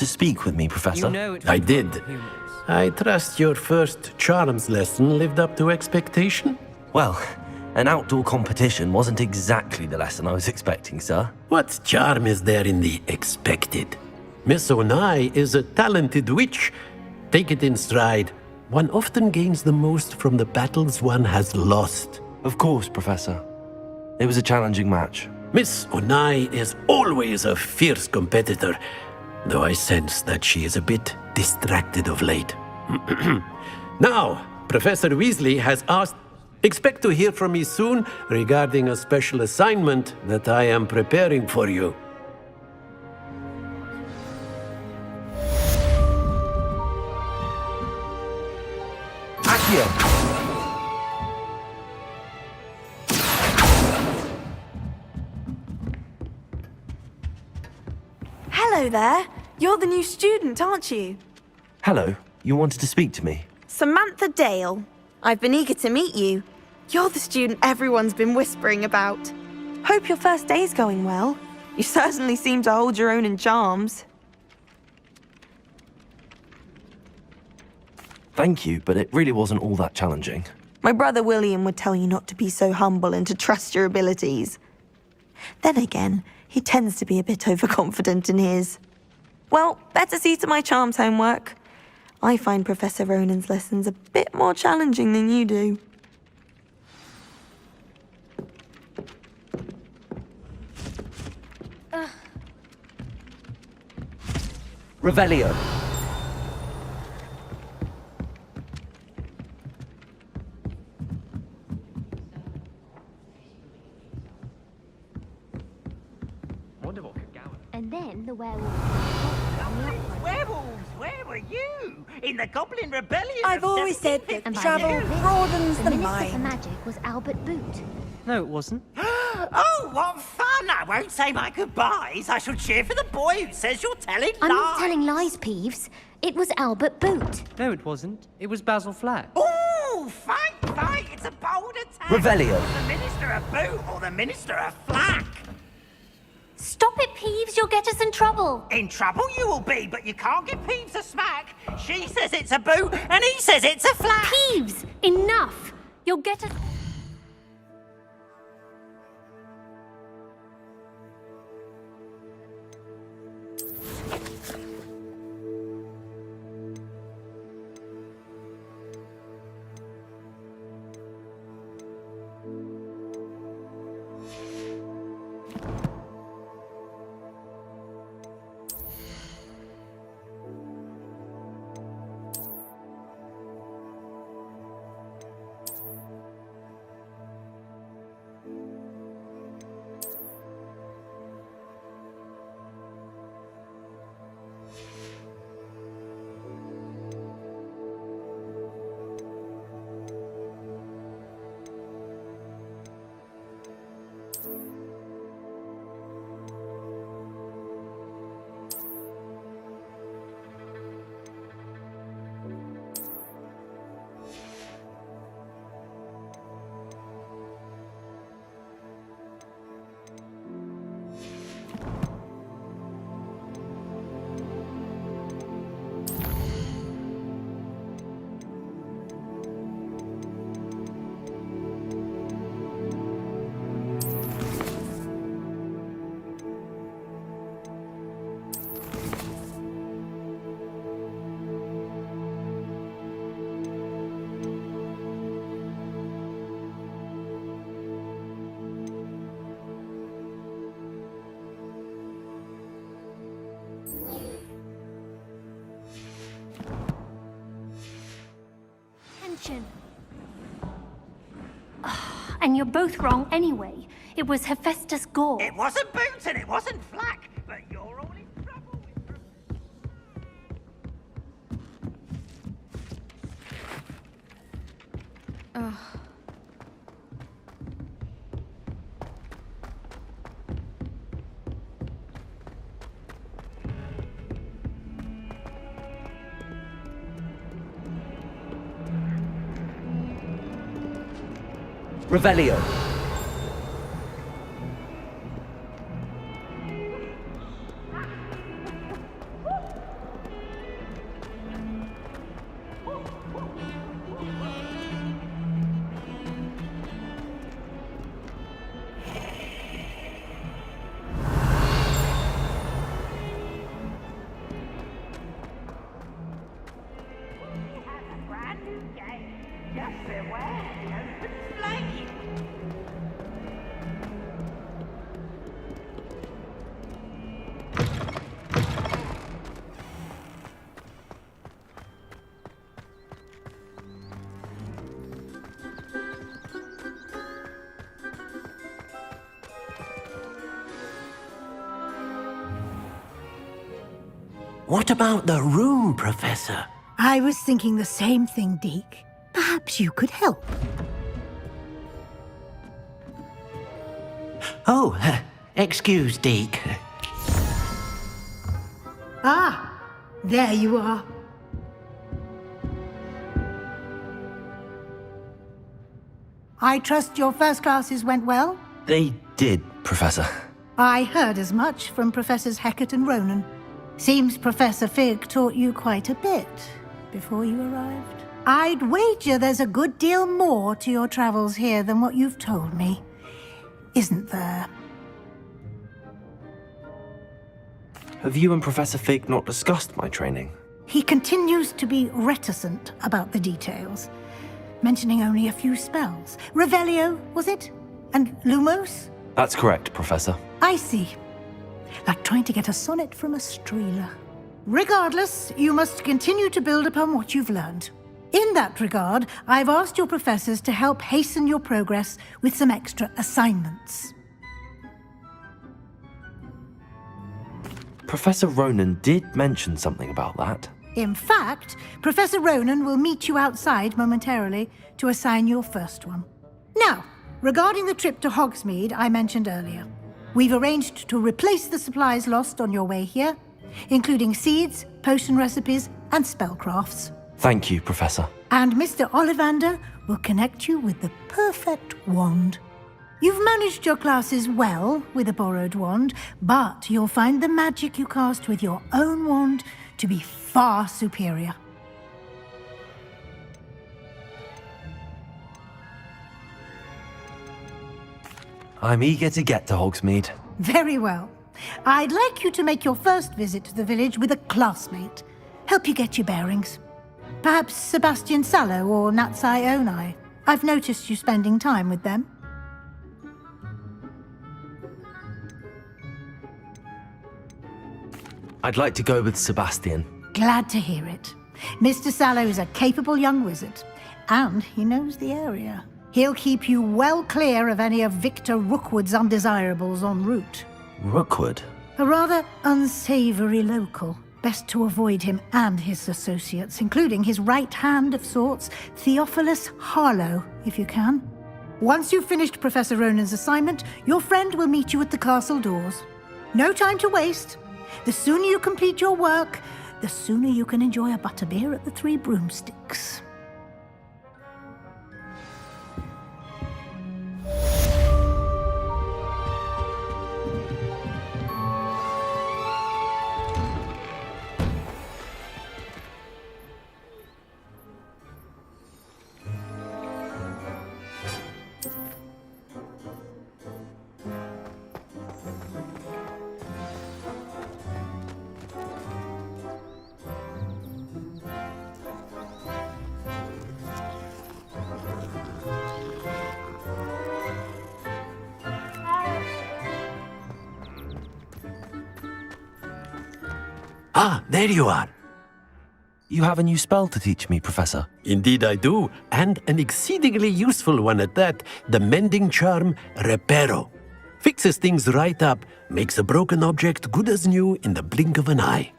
speak with me, Professor? You know it I did. humans. I trust your first charms lesson lived up to expectation? Well, an outdoor competition wasn't exactly the lesson I was expecting, sir. What charm is there in the expected? Miss Onai is a talented witch. Take it in stride. One often gains the most from the battles one has lost. Of course, Professor. It was a challenging match. Miss Onai is always a fierce competitor, though I sense that she is a bit distracted of late. Now, Professor Weasley has asked... Expect to hear from me soon regarding a special assignment that I am preparing for you. Accio! Hello there. You're the new student, aren't you? Hello, you wanted to speak to me? Samantha Dale. I've been eager to meet you. You're the student everyone's been whispering about. Hope your first day's going well. You certainly seem to hold your own in charms. Thank you, but it really wasn't all that challenging. My brother William would tell you not to be so humble and to trust your abilities. Then again, he tends to be a bit overconfident in his. Well, better see to my charms homework. I find Professor Ronan's lessons a bit more challenging than you do. Revelio. And then the werewolf. Werewolves, where were you? In the Goblin Rebellion? I've always said that And by travel the end, broadens the the Minister for mind. Magic was Albert Boot. No, it wasn't. Oh, what fun! I won't say my goodbyes. I shall cheer for the boy who says you're telling I'm lies. not telling lies, Peeves. It was Albert Boot. No, it wasn't. It was Basil Flack. Ooh, fight! It's a bold attack. Revelio. The Minister of Boot or the Minister of Flack? Stop it, Peeves. You'll get us in trouble. In trouble you will be, but you can't give Peeves a smack. She says it's a boot, and he says it's a flack. Peeves, enough. You'll get us... And you're both wrong anyway. It was Hephaestus Gore. It wasn't Boot and it wasn't Flack, but you're all in trouble. Revelio. What about the room, Professor? I was thinking the same thing, Deke. Perhaps you could help. Oh, excuse, Deke. Ah, there you are. I trust your first classes went well? They did, Professor. I heard as much from Professors Hecat and Ronan. Seems Professor Fig taught you quite a bit before you arrived. I'd wager there's a good deal more to your travels here than what you've told me. Isn't there? Have you and Professor Fig not discussed my training? He continues to be reticent about the details, mentioning only a few spells. Revelio, was it? And Lumos? That's correct, Professor. I see. Like trying to get a sonnet from a streeler. Regardless, you must continue to build upon what you've learned. In that regard, I've asked your professors to help hasten your progress with some extra assignments. Professor Ronan did mention something about that. In fact, Professor Ronan will meet you outside momentarily to assign your first one. Now, regarding the trip to Hogsmeade I mentioned earlier, we've arranged to replace the supplies lost on your way here, including seeds, potion recipes, and spellcrafts. Thank you, Professor. And Mr. Ollivander will connect you with the perfect wand. You've managed your classes well with a borrowed wand, but you'll find the magic you cast with your own wand to be far superior. I'm eager to get to Hogsmeade. Very well. I'd like you to make your first visit to the village with a classmate. Help you get your bearings. Perhaps Sebastian Sallow or Natsai Onai. I've noticed you spending time with them. I'd like to go with Sebastian. Glad to hear it. Mr. Sallow is a capable young wizard, and he knows the area. He'll keep you well clear of any of Victor Rookwood's undesirables en route. Rookwood? A rather unsavory local. Best to avoid him and his associates, including his right hand of sorts, Theophilus Harlow, if you can. Once you've finished Professor Ronan's assignment, your friend will meet you at the castle doors. No time to waste. The sooner you complete your work, the sooner you can enjoy a butterbeer at the Three Broomsticks. Ah, there you are. You have a new spell to teach me, Professor. Indeed I do, and an exceedingly useful one at that, the mending charm Reparo. Fixes things right up, makes a broken object good as new in the blink of an eye.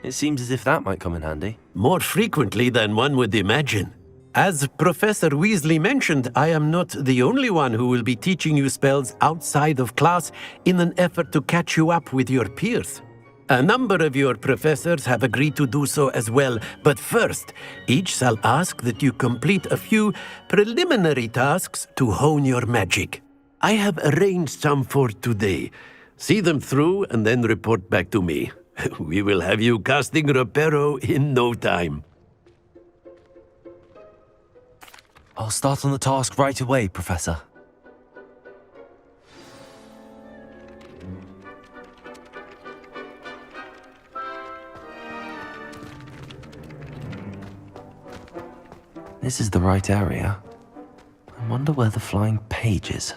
It seems as if that might come in handy. More frequently than one would imagine. As Professor Weasley mentioned, I am not the only one who will be teaching you spells outside of class in an effort to catch you up with your peers. A number of your professors have agreed to do so as well, but first, each shall ask that you complete a few preliminary tasks to hone your magic. I have arranged some for today. See them through and then report back to me. We will have you casting Reparo in no time. I'll start on the task right away, Professor. this is the right area. I wonder where the flying page is.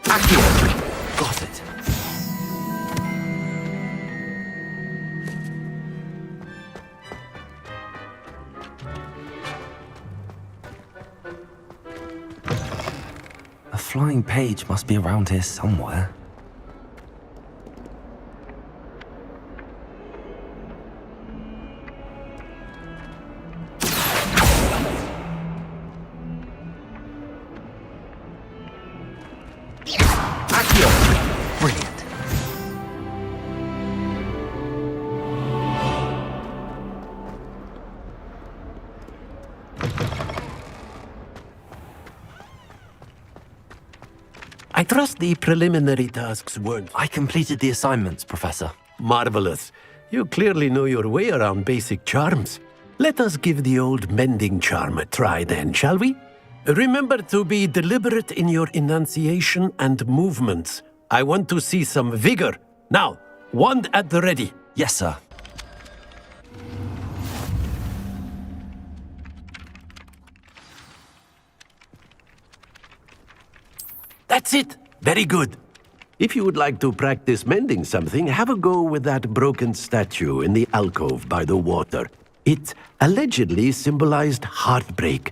Accio! Got it. A flying page must be around here somewhere. Accio! Brilliant. I trust the preliminary tasks weren't I completed the assignments, Professor. marvelous. You clearly know your way around basic charms. Let us give the old mending charm a try then, shall we? Remember to be deliberate in your enunciation and movements. I want to see some vigor. Now, wand at the ready. Yes, sir. That's it. Very good. If you would like to practice mending something, have a go with that broken statue in the alcove by the water. It allegedly symbolized heartbreak.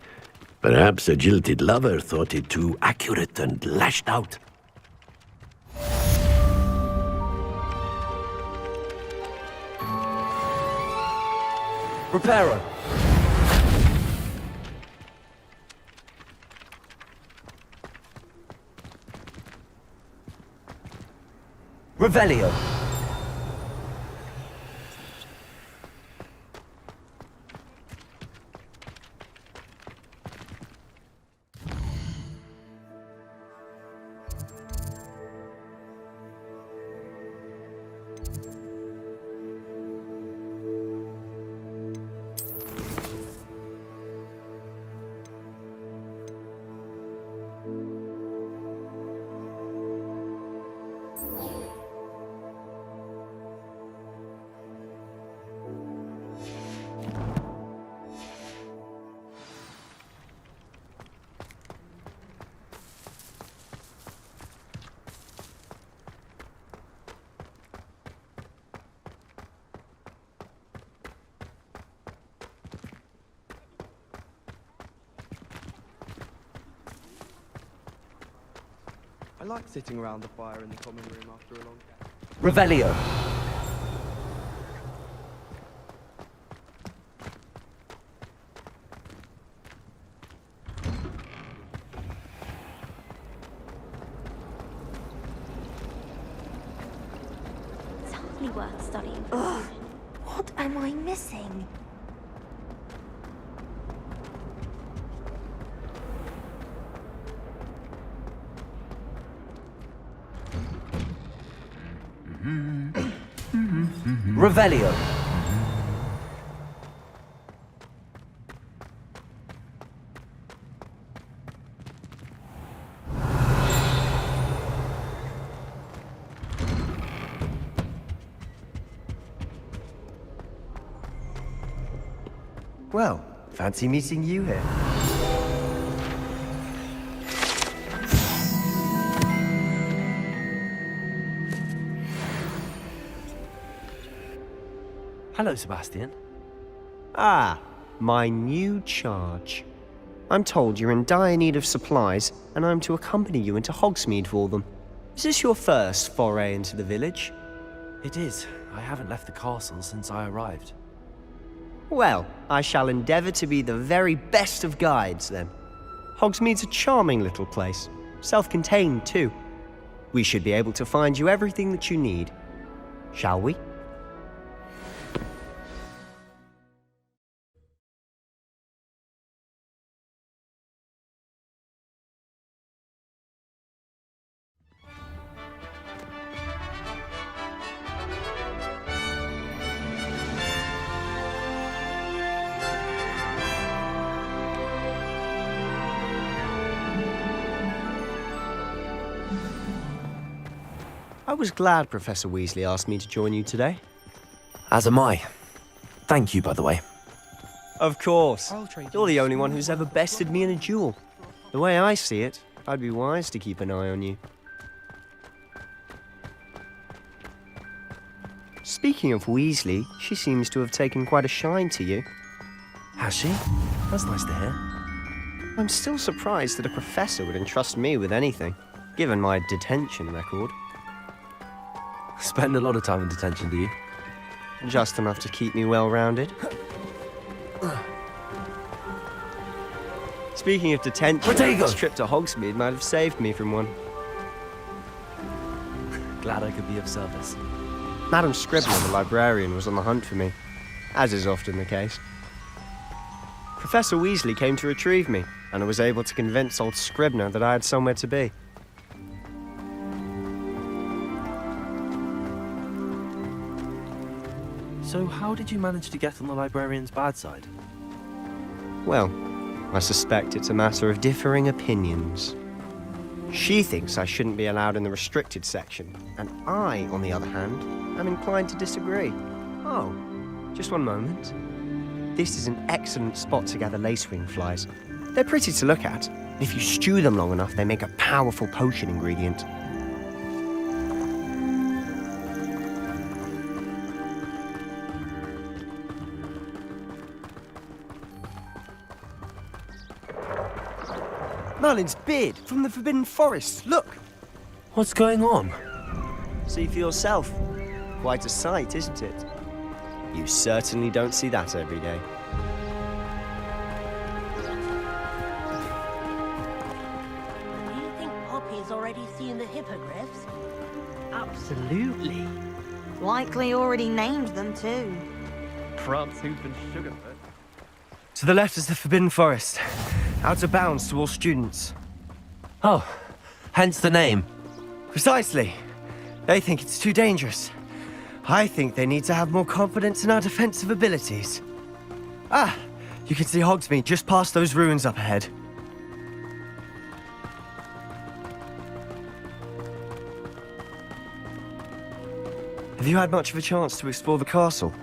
Perhaps a jilted lover thought it too accurate and lashed out. Reparo. Revelio. I like sitting around the fire in the common room after a long day. Revelio. It's hardly worth studying. Ugh, what am I missing? Revelio. Well, fancy meeting you here. Hello, Sebastian. Ah, my new charge. I'm told you're in dire need of supplies, and I'm to accompany you into Hogsmeade for them. Is this your first foray into the village? It is. I haven't left the castle since I arrived. Well, I shall endeavour to be the very best of guides, then. Hogsmeade's a charming little place, self-contained too. We should be able to find you everything that you need. Shall we? was glad Professor Weasley asked me to join you today. As am I. Thank you, by the way. Of course. I'll trade You're you the only one who's ever bested me in a duel. The way I see it, I'd be wise to keep an eye on you. Speaking of Weasley, she seems to have taken quite a shine to you. Has she? That's nice to hear. I'm still surprised that a professor would entrust me with anything, given my detention record. Spend a lot of time in detention, do you? Just enough to keep me well-rounded. Speaking of detention, Protego! this trip to Hogsmeade might have saved me from one. Glad I could be of service. Madam Scribner, the librarian, was on the hunt for me, as is often the case. Professor Weasley came to retrieve me, and I was able to convince old Scribner that I had somewhere to be. So how did you manage to get on the librarian's bad side? Well, I suspect it's a matter of differing opinions. She thinks I shouldn't be allowed in the restricted section, and I, on the other hand, am inclined to disagree. Oh, just one moment. This is an excellent spot to gather lacewing flies. They're pretty to look at. If you stew them long enough, they make a powerful potion ingredient. Merlin's beard from the Forbidden Forest. Look! What's going on? See for yourself. Quite a sight, isn't it? You certainly don't see that every day. Do you think Poppy's already seen the hippogriffs? Absolutely. Likely already named them too. Prance, Hoop and Sugarfoot. To the left is the Forbidden Forest. Out of bounds to all students. Oh, hence the name. Precisely. They think it's too dangerous. I think they need to have more confidence in our defensive abilities. Ah, you can see Hogsmeade just past those ruins up ahead. Have you had much of a chance to explore the castle?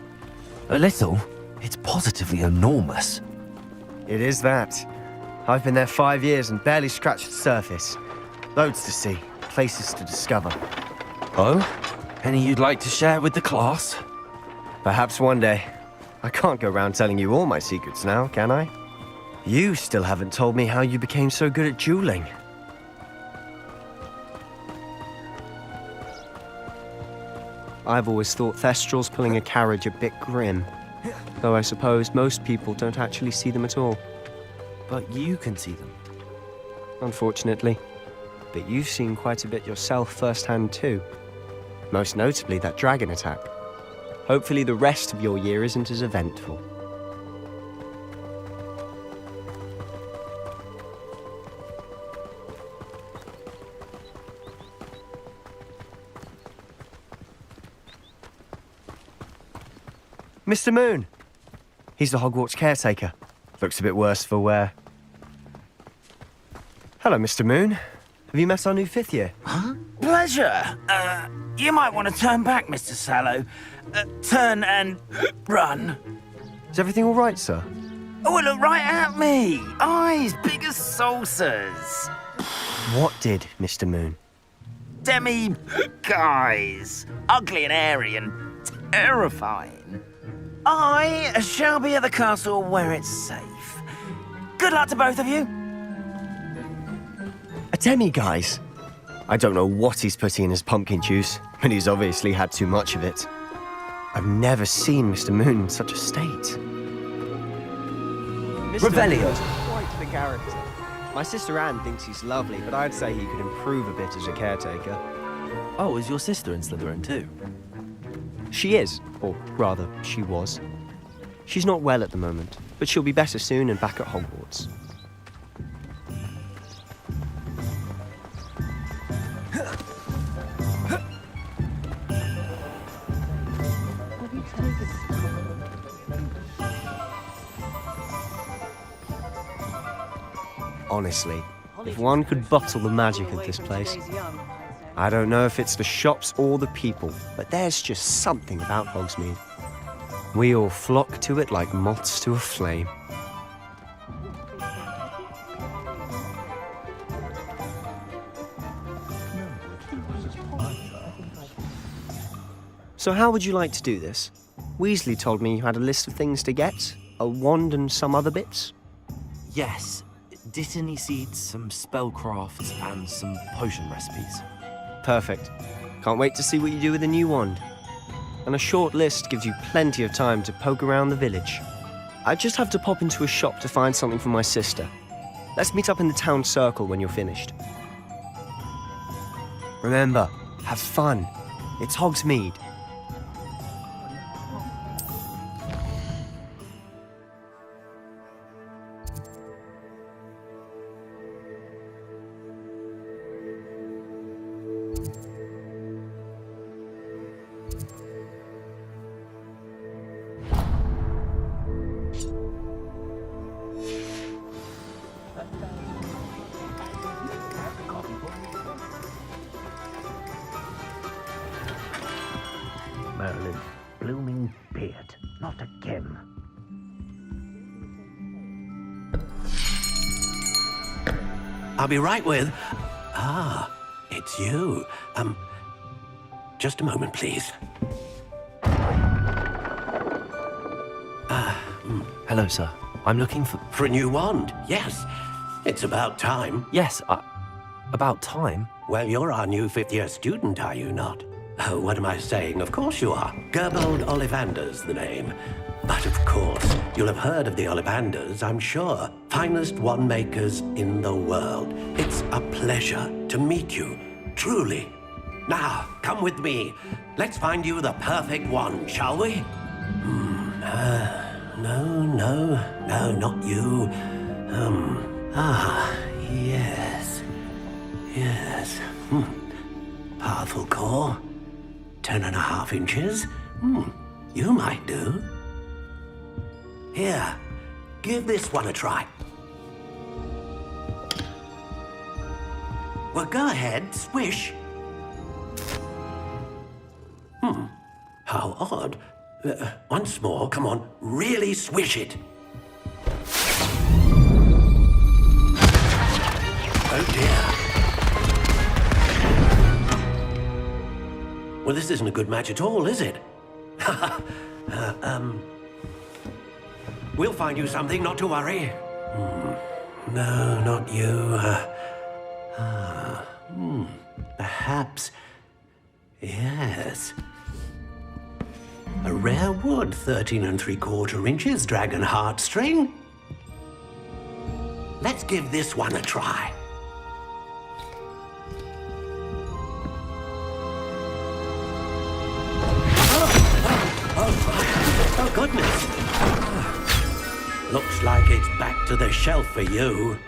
A little? It's positively enormous. It is that. I've been there 5 years and barely scratched the surface. Loads to see, places to discover. Oh? Any you'd like to share with the class? Perhaps one day. I can't go around telling you all my secrets now, can I? You still haven't told me how you became so good at dueling. I've always thought Thestrals pulling a carriage a bit grim. Though I suppose most people don't actually see them at all. But you can see them. Unfortunately. But you've seen quite a bit yourself firsthand too. Most notably that dragon attack. Hopefully the rest of your year isn't as eventful. Mr. Moon! He's the Hogwarts caretaker. Looks a bit worse for wear. Hello, Mr. Moon. Have you met our new 5th year? Pleasure. You might want to turn back, Mr. Sallow. Turn and run. Is everything all right, sir? Oh, look right at me. Eyes big as saucers. What did, Mr. Moon? Guys. Ugly and airy and terrifying. I shall be at the castle where it's safe. Good luck to both of you. A demi-guise? I don't know what he's putting in his pumpkin juice, but he's obviously had too much of it. I've never seen Mr. Moon in such a state. Revelio. Moon's quite the character. My sister Anne thinks he's lovely, but I'd say he could improve a bit as a caretaker. Oh, is your sister in Slytherin too? She is, or rather, she was. She's not well at the moment, but she'll be better soon and back at Hogwarts. Honestly, if one could bottle the magic of this place. I don't know if it's the shops or the people, but there's just something about Hogsmeade. We all flock to it like moths to a flame. So how would you like to do this? Weasley told me you had a list of things to get, a wand and some other bits. Yes, Dittany seeds, some spellcrafts, and some potion recipes. Perfect. Can't wait to see what you do with the new wand. And a short list gives you plenty of time to poke around the village. I just have to pop into a shop to find something for my sister. Let's meet up in the town circle when you're finished. Remember, have fun. It's Hogsmeade. Merlin's blooming beard. Not again. I'll be right with... Ah, it's you. Just a moment, please. Hello, sir. I'm looking for... For a new wand, yes. It's about time. Yes, about time? Well, you're our new fifth-year student, are you not? Oh, what am I saying? Of course you are. Gerbold Ollivander's the name. But of course, you'll have heard of the Ollivanders, I'm sure. Finest wand makers in the world. It's a pleasure to meet you, truly. Now, come with me. Let's find you the perfect wand, shall we? No, not you. Yes. Powerful core. 10.5 inches. You might do. Here, give this one a try. Well, go ahead, swish. How odd. Once more, come on, really swish it. Oh dear. Well, this isn't a good match at all, is it? We'll find you something, not to worry. No, not you. Perhaps. Yes. A rare wood, 13 3/4 inches, dragon heartstring. Let's give this one a try. Oh, goodness. Looks like it's back to the shelf for you.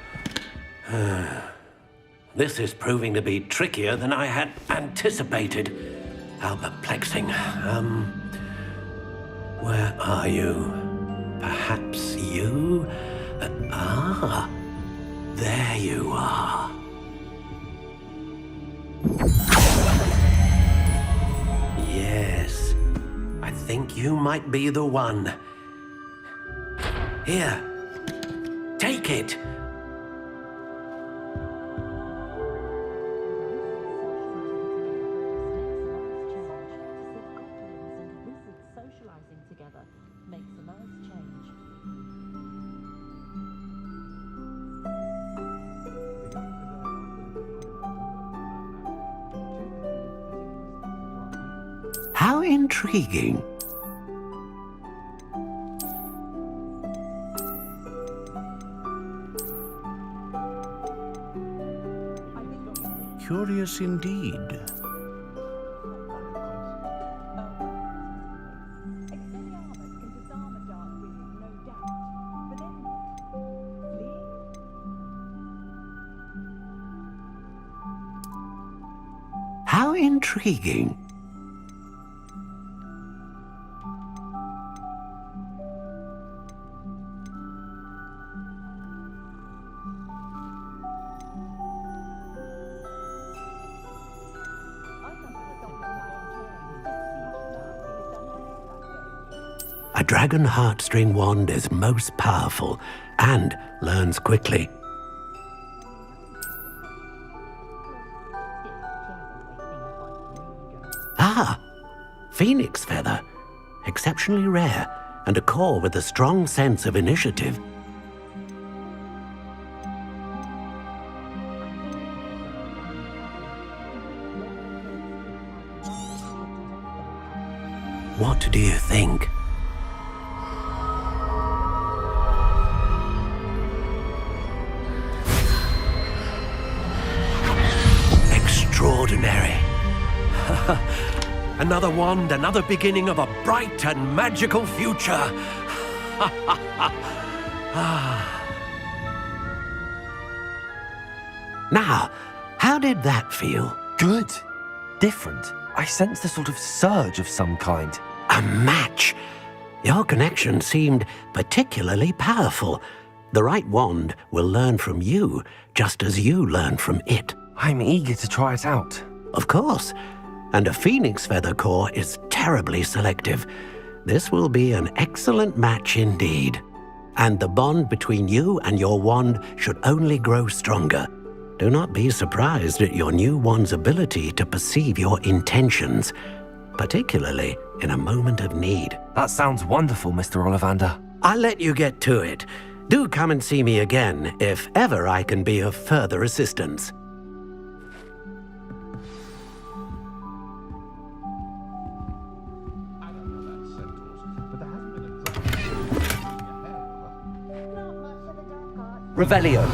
This is proving to be trickier than I had anticipated. How perplexing. Where are you? Perhaps you? There you are. Yes, I think you might be the one. Here, take it. How intriguing. Curious indeed. How intriguing. A dragon heartstring wand is most powerful and learns quickly. Ah, phoenix feather. Exceptionally rare, and a core with a strong sense of initiative. What do you think? Extraordinary. Another wand, another beginning of a bright and magical future. Now, how did that feel? Good. Different. I sensed a sort of surge of some kind. A match. Your connection seemed particularly powerful. The right wand will learn from you, just as you learn from it. I'm eager to try it out. Of course. And a phoenix feather core is terribly selective. This will be an excellent match indeed. And the bond between you and your wand should only grow stronger. Do not be surprised at your new wand's ability to perceive your intentions, particularly in a moment of need. That sounds wonderful, Mr. Ollivander. I'll let you get to it. Do come and see me again if ever I can be of further assistance. Revelio.